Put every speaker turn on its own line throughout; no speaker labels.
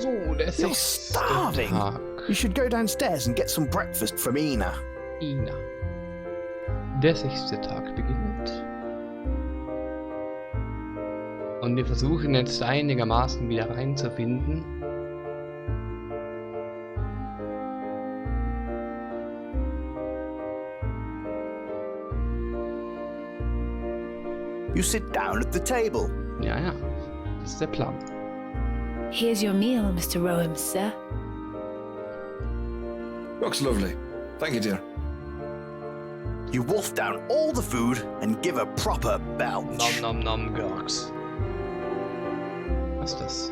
So, der
You're
6.
starving.
Tag.
You should go downstairs and get some breakfast from Ina.
Ina. Der 6. Tag beginnt. Und wir versuchen jetzt einigermaßen wieder reinzufinden.
You sit down at the table.
Ja, ja. Das ist der Plan.
Here's your meal, Mr. Rowan, sir.
Looks lovely. Thank you, dear.
You wolf down all the food and give a proper belch.
Nom nom nom, Gorks. Was ist das?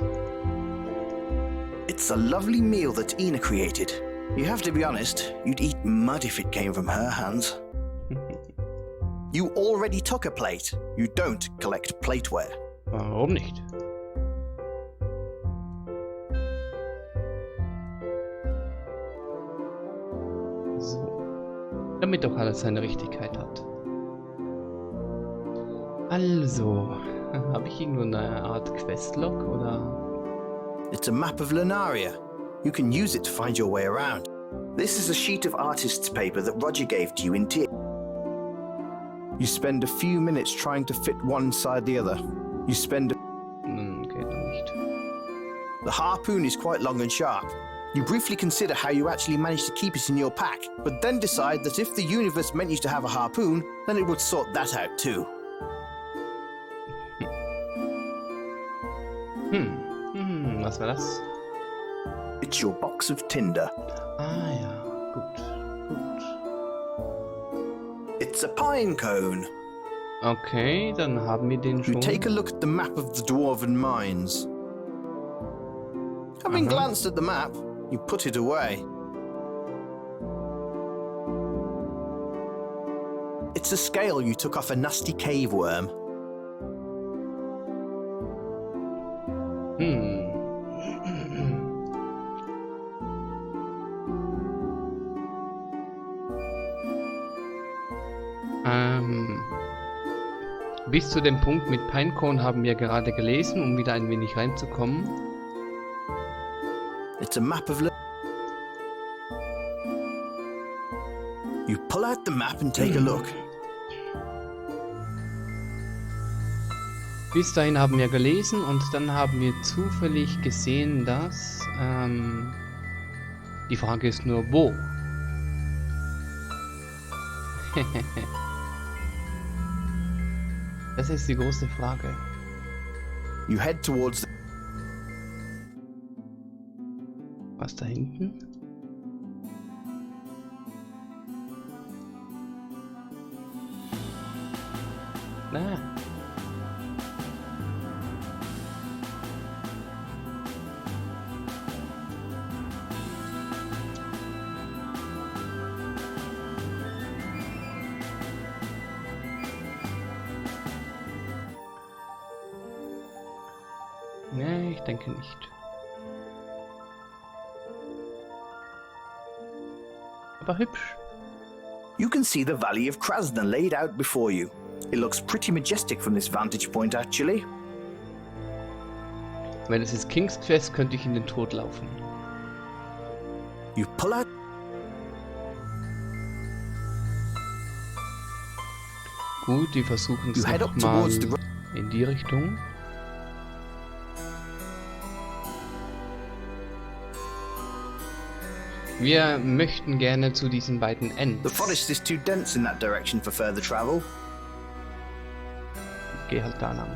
It's a lovely meal that Ina created. You have to be honest, you'd eat mud if it came from her hands. You already took a plate. You don't collect plateware.
Warum nicht? So. Damit doch alles seine Richtigkeit hat. Also, habe ich irgendwo eine Art Questlog oder?
It's a map of Lunaria. You can use it to find your way around. This is a sheet of artist's paper that Roger gave to you in Tyr. You spend a few minutes trying to fit one inside the other. You spend...
Okay, dann nicht.
The harpoon is quite long and sharp. You briefly consider how you actually managed to keep it in your pack, but then decide that if the universe meant you to have a harpoon, then it would sort that out too.
Was war das?
It's your box of tinder.
Ah ja, gut.
It's a pine cone.
Okay, dann haben wir den schon.
You take a look at the map of the dwarven mines. Having glanced at the map, you put it away. It's a scale you took off a nasty cave worm.
Bis zu dem Punkt mit Pinecone haben wir gerade gelesen, um wieder ein wenig reinzukommen.
It's a map of... You pull out the map and take a look.
Bis dahin haben wir gelesen und dann haben wir zufällig gesehen, dass... die Frage ist nur, wo? Das ist die große Frage.
You head towards the...
Was da hinten? Ah. Nee, ich denke nicht. Aber hübsch.
You can see the Valley of Krasna laid out before you. It looks pretty majestic from this vantage point, actually.
Wenn es ist King's Quest, könnte ich in den Tod laufen.
You pull out...
Gut, die versuchen es nochmal in die Richtung. Wir möchten gerne zu diesen beiden Ends.
The forest is too dense in that direction for further travel.
Geh halt da lang.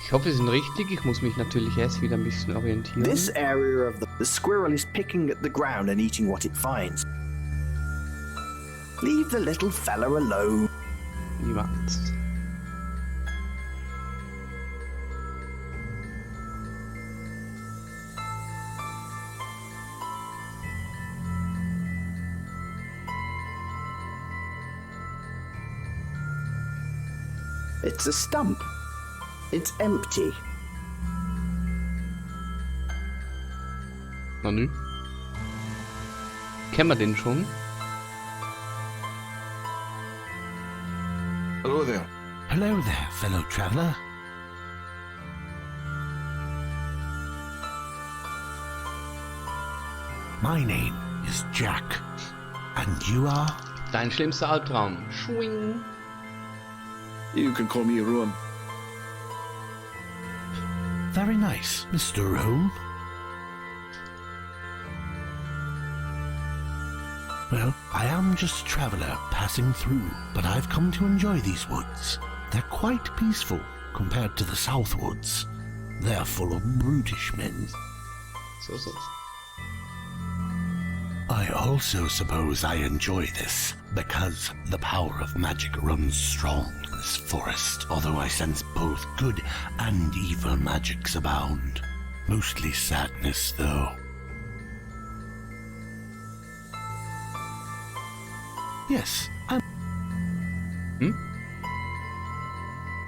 Ich hoffe, sie sind richtig. Ich muss mich natürlich erst wieder ein bisschen orientieren.
This area of the squirrel is picking at the ground and eating what it finds. Leave the little fella alone.
Niemand.
It's a stump. It's empty.
Na nü. Kennen wir den schon?
Hello there.
Hello there, fellow traveler. My name is Jack. And you are?
Dein schlimmster Albtraum. Schwing.
You can call me Rowan.
Very nice, Mr. Rome. Well, I am just a traveler passing through, but I've come to enjoy these woods. They're quite peaceful compared to the South Woods. They're full of brutish men.
So.
I also suppose I enjoy this because the power of magic runs strong in this forest, although I sense both good and evil magics abound. Mostly sadness, though. Yes,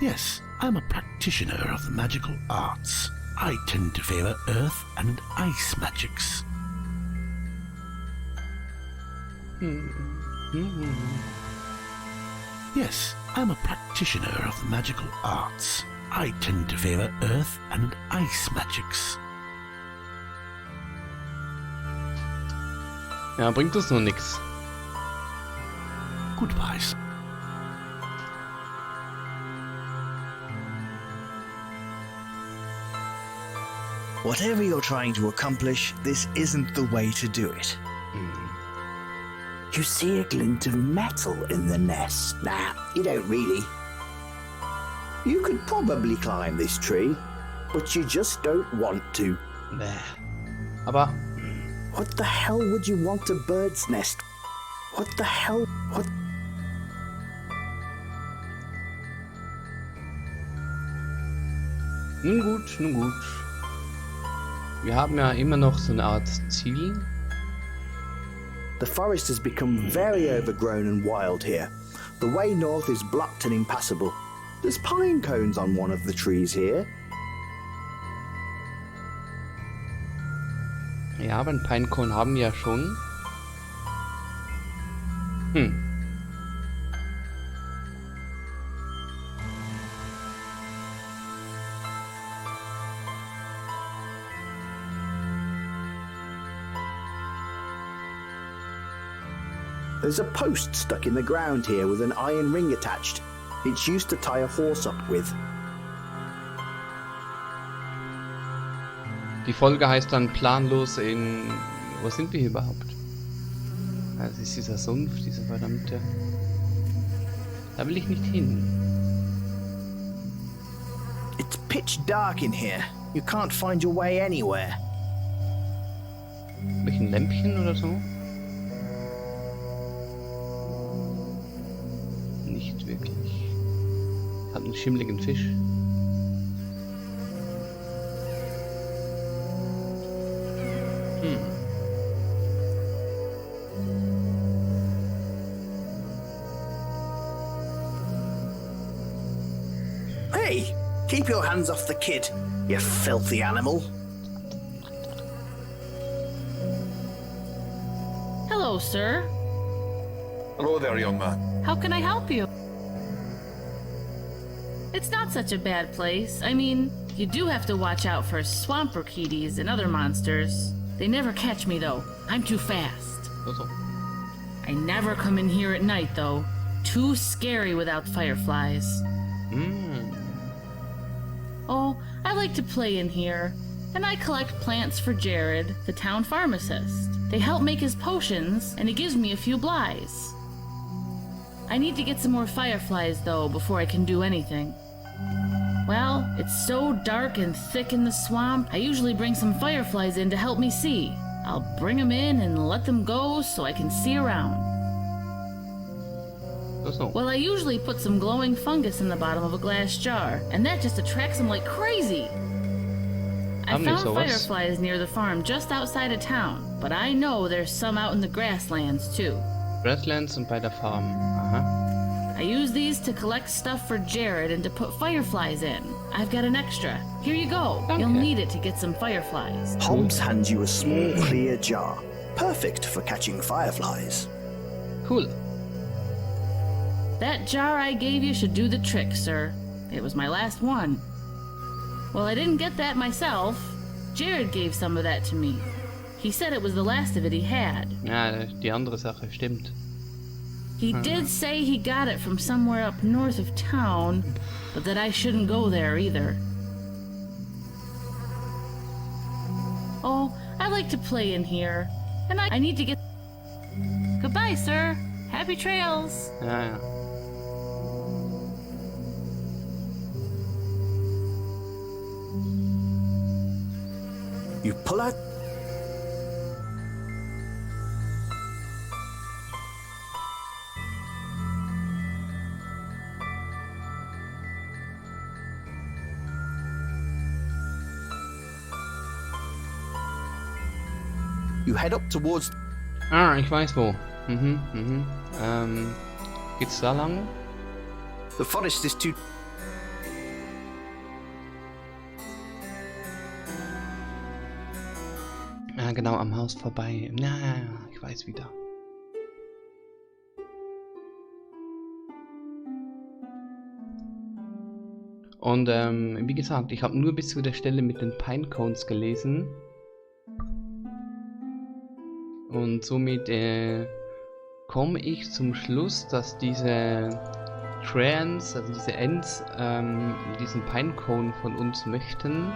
Yes, I'm a practitioner of the magical arts. I tend to favor earth and ice magics. Yes, I'm a practitioner of the magical arts. I tend to favor earth and ice magics.
Ja, bringt uns noch nix.
Goodbye.
Whatever you're trying to accomplish, this isn't the way to do it. You see a glint of metal in the nest. Nah, you don't really. You could probably climb this tree, but you just don't want to.
Bäh. Aber
What the hell would you want a bird's nest? What the hell? What?
nun gut, nun gut. Wir haben ja immer noch so eine Art Ziel.
The forest has become very overgrown and wild here. The way north is blocked and impassable. There's pine cones on one of the trees here.
Ja, aber einen Pinecone haben wir ja schon.
There's a post stuck in the ground here with an iron ring attached. It's used to tie a horse up with.
Die Folge heißt dann planlos in... Wo sind wir hier überhaupt? Das ist dieser Sumpf, dieser verdammte... Da will ich nicht hin.
It's pitch dark in here. You can't find your way anywhere.
Habe ich ein Lämpchen oder so? Nicht wirklich. Hat einen schimmligen Fisch.
Hey! Keep your hands off the kid, you filthy animal.
Hello, sir.
Hello there, young man.
How can I help you? It's not such a bad place. I mean, you do have to watch out for swamp orchidees and other monsters. They never catch me, though. I'm too fast.
So.
I never come in here at night, though. Too scary without fireflies. Oh, I like to play in here. And I collect plants for Jared, the town pharmacist. They help make his potions, and he gives me a few blighs. I need to get some more fireflies, though, before I can do anything. Well, it's so dark and thick in the swamp, I usually bring some fireflies in to help me see. I'll bring them in and let them go so I can see around.
So.
Well, I usually put some glowing fungus in the bottom of a glass jar, and that just attracts them like crazy. I found fireflies near the farm just outside of town, but I know there's some out in the grasslands, too.
Grasslands und bei der Farm. Aha.
I use these to collect stuff for Jared and to put fireflies in. I've got an extra. Here you go.
Okay.
You'll need it to get some fireflies.
Hobbs hands you a small clear jar, perfect for catching fireflies.
Cool.
That jar I gave you should do the trick, sir. It was my last one. Well, I didn't get that myself. Jared gave some of that to me. He said it was the last of it he had.
Ja, die andere Sache stimmt.
He did say he got it from somewhere up north of town, but that I shouldn't go there either. Oh, I like to play in here, and I need to get... Goodbye, sir. Happy trails.
Ja, ja.
You pull out. You head up towards.
Ah, ich weiß wo. Geht's da lang?
The forest is too.
Ja, genau, am Haus vorbei. Ja, ich weiß wieder. Und wie gesagt, ich habe nur bis zu der Stelle mit den Pinecones gelesen. Und somit komme ich zum Schluss, dass diese Trans, also diese Ents, diesen Pinecone von uns möchten.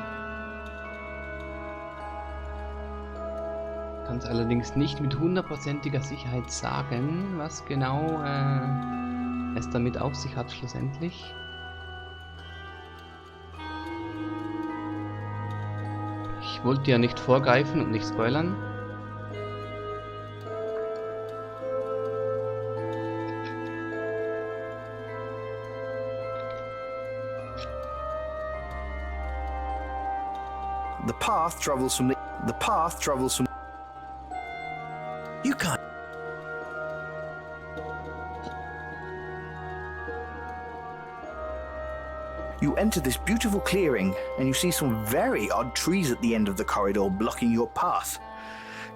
Kann es allerdings nicht mit 100%iger Sicherheit sagen, was genau es damit auf sich hat schlussendlich. Ich wollte ja nicht vorgreifen und nicht spoilern.
The path travels from. You can't. You enter this beautiful clearing and you see some very odd trees at the end of the corridor blocking your path.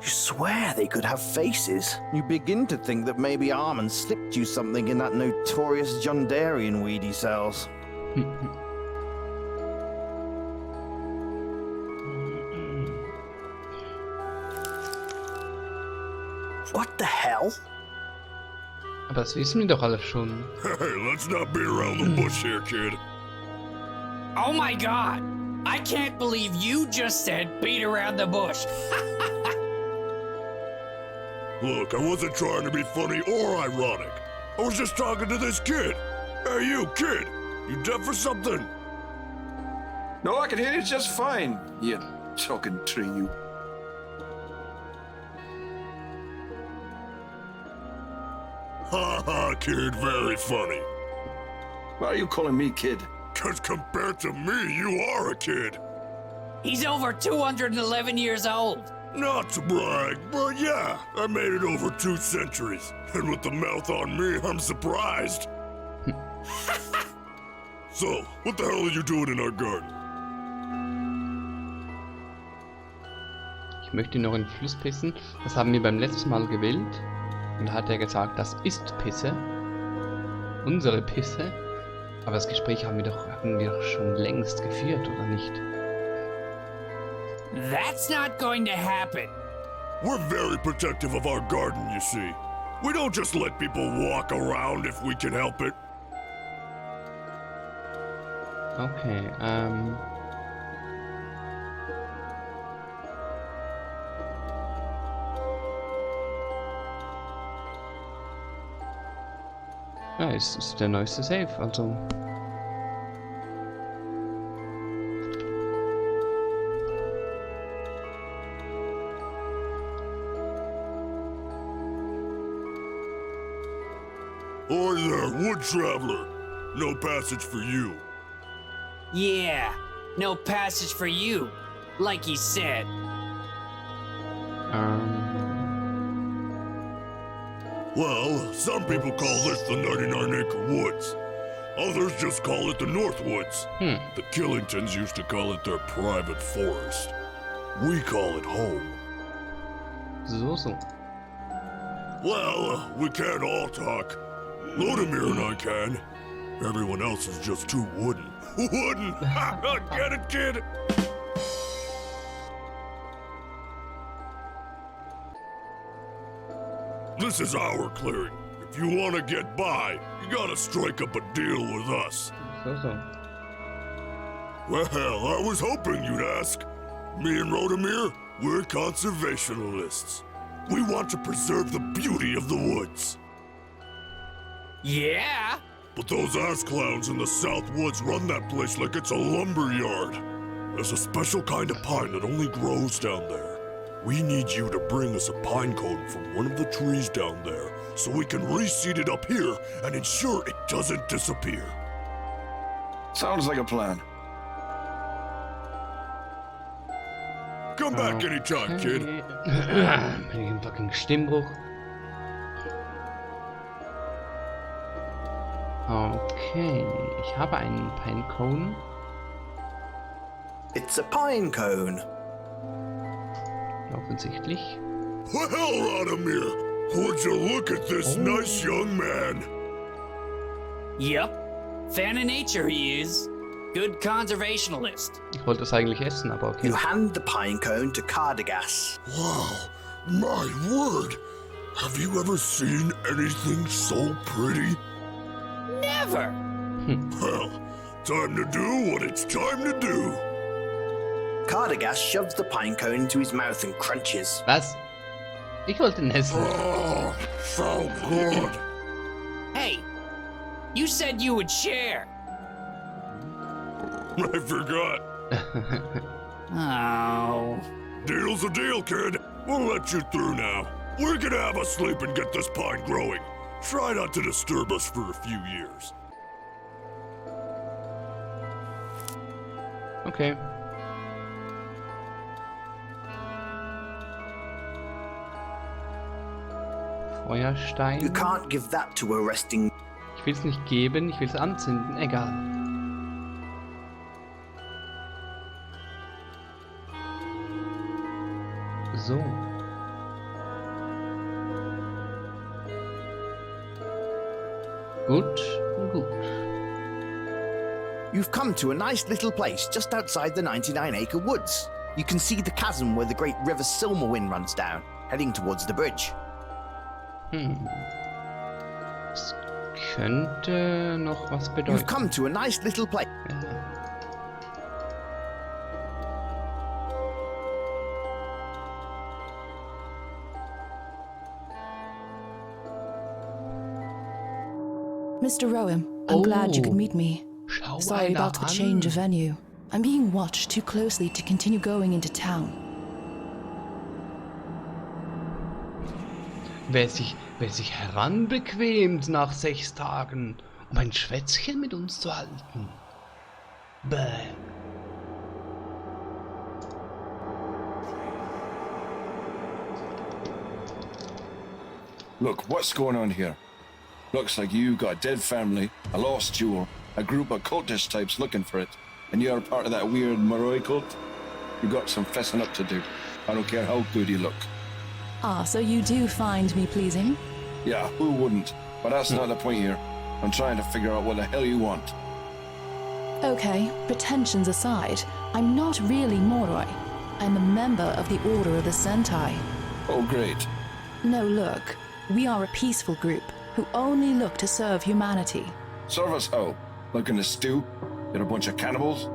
You swear they could have faces. You begin to think that maybe Armand slipped you something in that notorious Jundarian weed he sells. What the hell?
Aber das wissen wir doch alle schon.
Hey, let's not beat around the bush here, kid.
Oh my god! I can't believe you just said beat around the bush.
Look, I wasn't trying to be funny or ironic. I was just talking to this kid. Hey, you kid! You deaf or something?
No, I can hear you just fine, you talking tree, you.
Ha ha, kid, very funny.
Why are you calling me kid?
Cause compared to me, you are a kid.
He's over 211 years old.
Not to brag, but yeah, I made it over 2 centuries. And with the mouth on me, I'm surprised. So, what the hell are you doing in our garden?
Ich möchte noch in den Fluss pissen. Das haben wir beim letzten Mal gewählt. Und da hat er gesagt, das ist Pisse. Unsere Pisse. Aber das Gespräch hatten wir doch schon längst geführt, oder nicht?
That's not going to happen.
We're very protective of our garden, you see. We don't just let people walk around if we can help it.
Okay, ja, es ist der neueste Save, also.
Oi there, wood traveler. No passage for you.
Yeah, no passage for you, like he said.
Well, some people call this the 99-acre woods. Others just call it the North Woods. The Killingtons used to call it their private forest. We call it home.
So.
Well, we can't all talk. Lodemir and I can. Everyone else is just too wooden. Wooden! Get it, kid? This is our clearing. If you want to get by, you gotta strike up a deal with us.
So.
Well, I was hoping you'd ask. Me and Lodemir, we're conservationists. We want to preserve the beauty of the woods.
Yeah?
But those ass clowns in the South Woods run that place like it's a lumber yard. There's a special kind of pine that only grows down there. We need you to bring us a pine cone from one of the trees down there so we can reseed it up here and ensure it doesn't disappear.
Sounds like a plan.
Come back anytime, kid.
Bin ich im fucking Stimmbruch? Okay, ich habe einen Pine Cone.
It's a pine cone.
Offensichtlich.
Well, Lodemir, would you look at this nice young man?
Yep. Fan of nature he is. Good conservationalist.
Ich wollte das eigentlich essen, aber okay.
You hand the pine cone to Cardagas.
Wow, my word! Have you ever seen anything so pretty?
Never.
Well, time to do what it's time to do.
Cardagas shoves the pine cone into his mouth and crunches.
Was? Ich wollte ihn essen.
Oh, so good.
Hey, you said you would share.
I forgot.
Oh.
Deal's a deal, kid. We'll let you through now. We're gonna have a sleep and get this pine growing. Try not to disturb us for a few years.
Okay. Feuerstein.
You can't give that to a resting.
Ich will es nicht geben, ich will es anzünden. Egal. So. Gut.
You've come to a nice little place just outside the 99-acre woods. You can see the chasm where the great river Silmerwind runs down, heading towards the bridge.
Das könnte noch was bedeuten.
You've come to a nice little place.
Mr. Rowan, I'm glad you could meet me.
Schau
Sorry
einer
about the
an.
change of venue. I'm being watched too closely to continue going into town.
Wer sich heranbequemt nach 6 Tagen, um ein Schwätzchen mit uns zu halten. Bäh.
Look, what's going on here? Looks like you got a dead family, a lost jewel, a group of cultist types looking for it, and you're part of that weird Moroi cult? You got some fessing up to do. I don't care how good you look.
Ah, so you do find me pleasing?
Yeah, who wouldn't? But that's not the point here. I'm trying to figure out what the hell you want.
Okay, pretensions aside, I'm not really Moroi. I'm a member of the Order of the Sentai.
Oh, great.
No, look, we are a peaceful group who only look to serve humanity.
Serve us how? Looking to stew? You're a bunch of cannibals?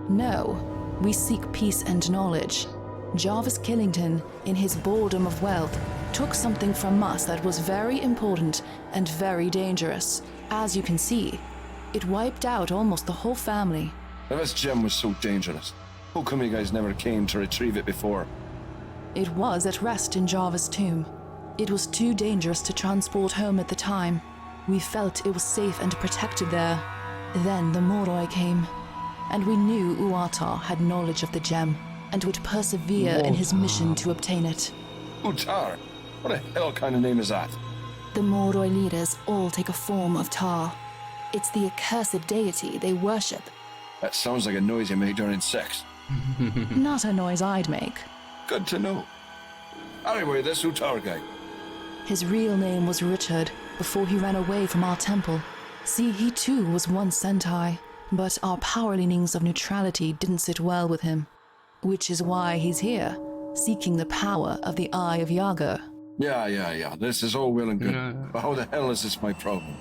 No, we seek peace and knowledge. Jarvis Killington, in his boredom of wealth, took something from us that was very important and very dangerous. As you can see, it wiped out almost the whole family.
If this gem was so dangerous, how come you guys never came to retrieve it before?
It was at rest in Jarvis' tomb. It was too dangerous to transport home at the time. We felt it was safe and protected there. Then the Moroi came, and we knew Uatar had knowledge of the gem and would persevere in his mission to obtain it.
Utar? What the hell kind of name is that?
The Moroi leaders all take a form of tar. It's the accursed deity they worship.
That sounds like a noise you make during sex.
Not a noise I'd make.
Good to know. Anyway, this Utar guy.
His real name was Richard, before he ran away from our temple. See, he too was once Sentai, but our power leanings of neutrality didn't sit well with him. Which is why he's here, seeking the power of the Eye of Yaga.
Yeah. This is all well and good.
No.
But how the hell is this my problem?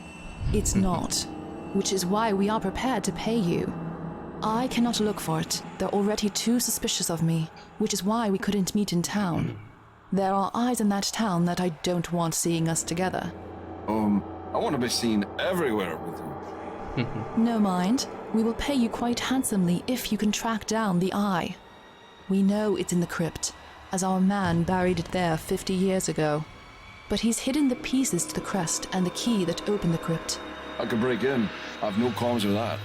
It's not, which is why we are prepared to pay you. I cannot look for it. They're already too suspicious of me, which is why we couldn't meet in town. There are eyes in that town that I don't want seeing us together.
I want to be seen everywhere with you.
No mind. We will pay you quite handsomely if you can track down the eye. We know it's in the crypt, as our man buried it there 50 years ago. But he's hidden the pieces to the crest and the key that opened the crypt.
I could break in. I've no qualms with that.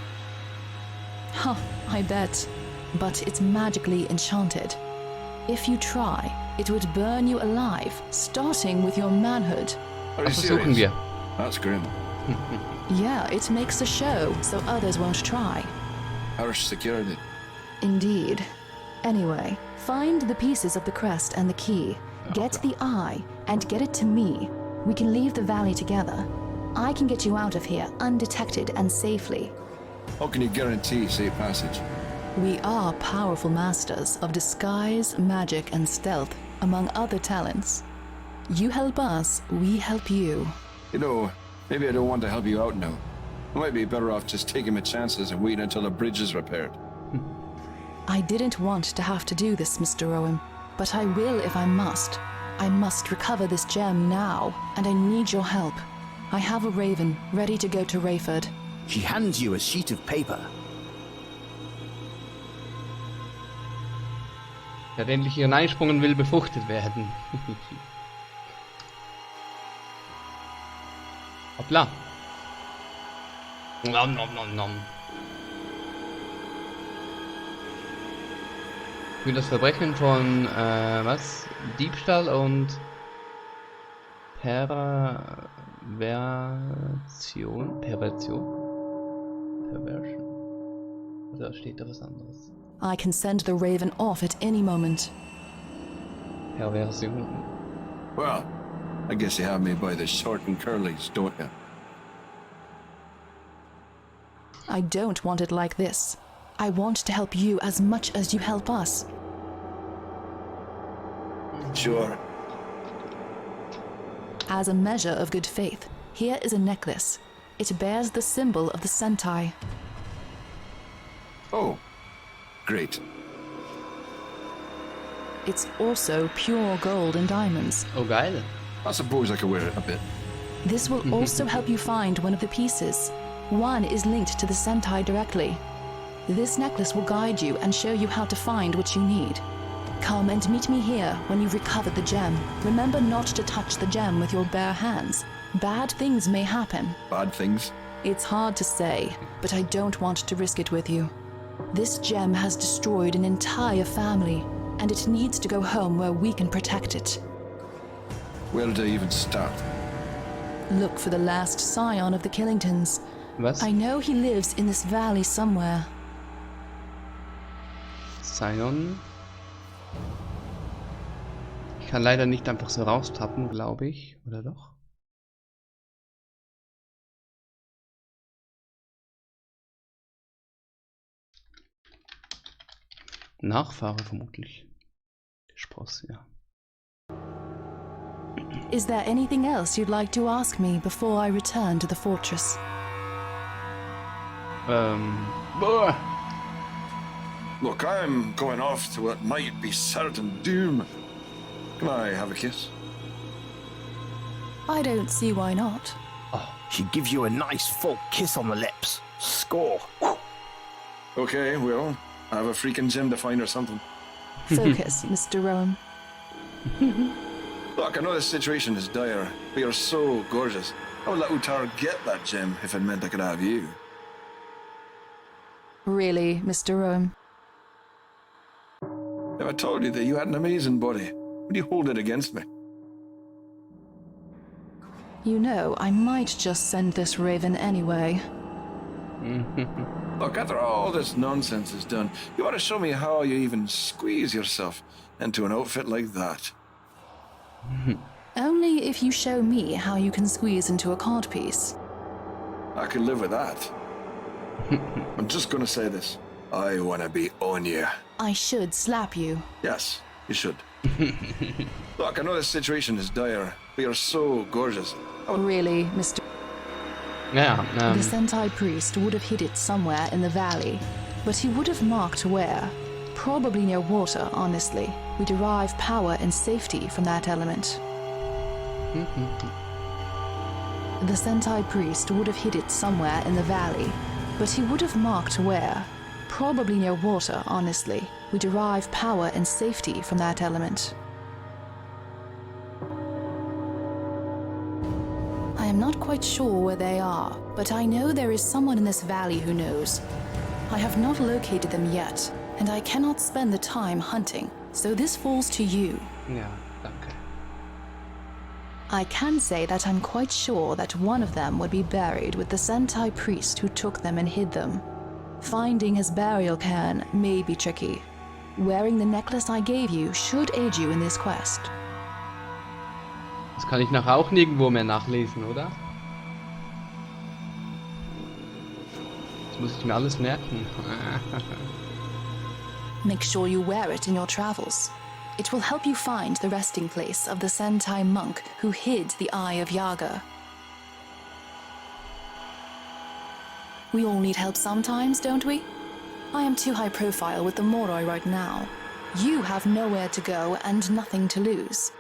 Huh, I bet. But it's magically enchanted. If you try, it would burn you alive, starting with your manhood.
Are you
Das versuchen
serious?
wir.
That's grim.
Yeah, it makes a show, so others won't try.
Harsh security.
Indeed. Anyway, find the pieces of the crest and the key, get the eye, and get it to me. We can leave the valley together. I can get you out of here undetected and safely.
How can you guarantee safe passage?
We are powerful masters of disguise, magic, and stealth, among other talents. You help us, we help you.
You know, maybe I don't want to help you out now. I might be better off just taking my chances and waiting until the bridge is repaired.
I didn't want to have to do this, Mr. Owen, but I will if I must. I must recover this gem now, and I need your help. I have a raven ready to go to Rayford.
She hands you a sheet of paper.
Der hat endlich ihren Einsprung und will befruchtet werden. Hoppla. Nom, nom, nom, nom. Für das Verbrechen von, was? Diebstahl und Perversion? Perversion? Oder steht da was anderes?
I can send the raven off at any moment.
Perversion.
Well, I guess you have me by the short and curlies, don't you?
I don't want it like this. I want to help you as much as you help us.
Sure.
As a measure of good faith, here is a necklace. It bears the symbol of the Sentai.
Oh, great.
It's also pure gold and diamonds.
Oh, geil.
I suppose I could wear it a bit.
This will also help you find one of the pieces. One is linked to the Sentai directly. This necklace will guide you and show you how to find what you need. Come and meet me here when you've recovered the gem. Remember not to touch the gem with your bare hands. Bad things may happen.
Bad things?
It's hard to say, but I don't want to risk it with you. This gem has destroyed an entire family, and it needs to go home where we can protect it.
Where do I even start?
Look for the last scion of the Killingtons.
Was?
I know he lives in this valley somewhere.
Scion. Ich kann leider nicht einfach so raustappen, glaube ich. Oder doch? Nachfahre vermutlich. Spross, ja.
Is there anything else you'd like to ask me before I return to the fortress?
Boah.
Look, I'm going off to what might be certain doom. Can I have a kiss?
I don't see why not.
She gives you a nice full kiss on the lips. Score.
Okay, well, I have a freaking gem to find or something.
Focus, Mr. Rowan.
Look, I know this situation is dire, but you're so gorgeous. I would let Utar get that gem if it meant I could have you.
Really, Mr. Rowan?
If I told you that you had an amazing body, would you hold it against me?
You know, I might just send this raven anyway.
Look, after all this nonsense is done, you want to show me how you even squeeze yourself into an outfit like that.
Only if you show me how you can squeeze into a codpiece.
I could live with that. I'm just gonna say this. I wanna be on you.
I should slap you.
Yes, you should. Look, I know this situation is dire, but you're so gorgeous.
Really, Mr.
Ja,
The Sentai priest would have hid it somewhere in the valley, but he would have marked where. Probably near water, honestly. We derive power and safety from that element. The Sentai priest would have hid it somewhere in the valley, but he would have marked where. Probably near water, honestly. We derive power and safety from that element. I am not quite sure where they are, but I know there is someone in this valley who knows. I have not located them yet, and I cannot spend the time hunting, so this falls to you.
ja, danke.
I can say that I'm quite sure that one of them would be buried with the Sentai priest who took them and hid them. Finding his burial cairn may be tricky. Wearing the necklace I gave you should aid you in this quest.
Das kann ich nachher auch nirgendwo mehr nachlesen, oder? Das muss ich mir alles merken.
Make sure you wear it in your travels. It will help you find the resting place of the Sentai monk who hid the Eye of Yaga. We all need help sometimes, don't we? I am too high profile with the Moroi right now. You have nowhere to go and nothing to lose.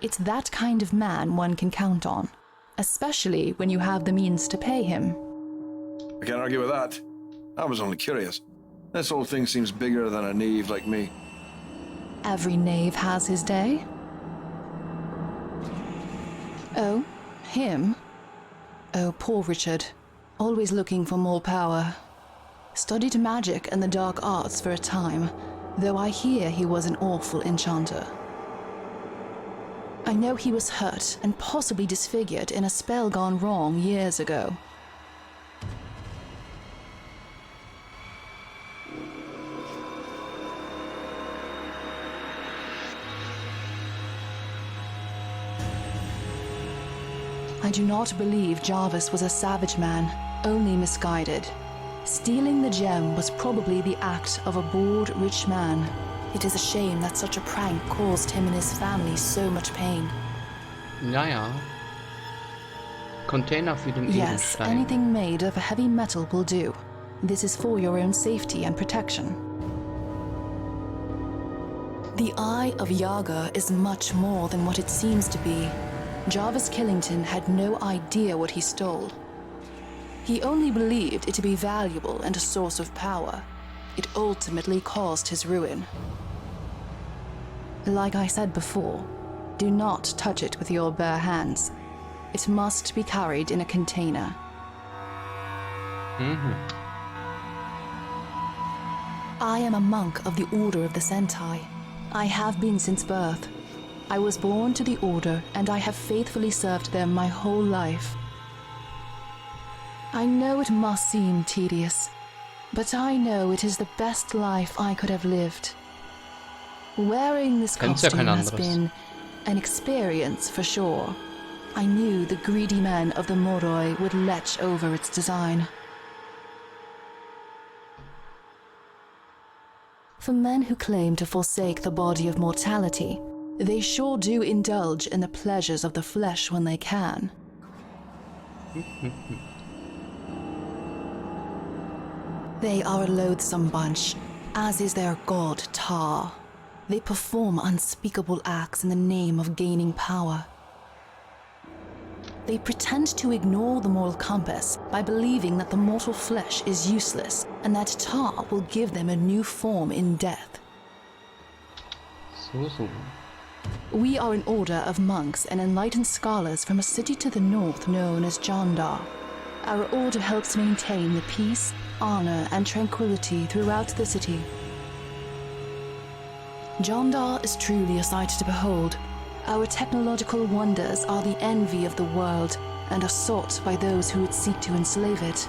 It's that kind of man one can count on, especially when you have the means to pay him.
I can't argue with that. I was only curious. This whole thing seems bigger than a knave like me.
Every knave has his day. Oh, him? Oh, poor Richard. Always looking for more power. Studied magic and the dark arts for a time, though I hear he was an awful enchanter. I know he was hurt and possibly disfigured in a spell gone wrong years ago. I do not believe Jarvis was a savage man, only misguided. Stealing the gem was probably the act of a bored, rich man. It is a shame that such a prank caused him and his family so much pain.
Naja. Container für den
Yes,
Edelstein.
anything made of a heavy metal will do. This is for your own safety and protection. The Eye of Yaga is much more than what it seems to be. Jarvis Killington had no idea what he stole. He only believed it to be valuable and a source of power. It ultimately caused his ruin. Like I said before, do not touch it with your bare hands. It must be carried in a container. I am a monk of the Order of the Sentai. I have been since birth. I was born to the Order, and I have faithfully served them my whole life. I know it must seem tedious, but I know it is the best life I could have lived. Wearing this costume has been an experience for sure. I knew the greedy men of the Moroi would lech over its design. For men who claim to forsake the body of mortality, they sure do indulge in the pleasures of the flesh when they can. They are a loathsome bunch, as is their god Tar. They perform unspeakable acts in the name of gaining power. They pretend to ignore the moral compass by believing that the mortal flesh is useless and that Tar will give them a new form in death.
So.
We are an order of monks and enlightened scholars from a city to the north known as Jandar. Our order helps maintain the peace, honor, and tranquility throughout the city. Jandar is truly a sight to behold. Our technological wonders are the envy of the world and are sought by those who would seek to enslave it.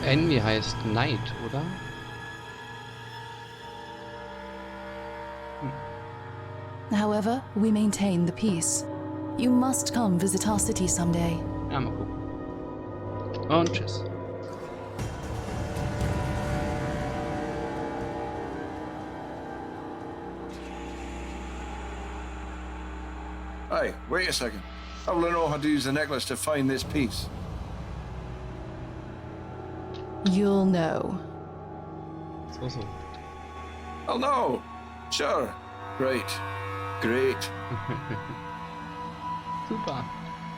Envy heißt Neid, oder?
However, we maintain the peace. You must come visit our city someday.
Ja, mal gucken. Und tschüss.
Hey, wait a second. I will know how to use the necklace to find this piece.
You'll know.
So.
I'll know. Sure. Great. Great.
Super.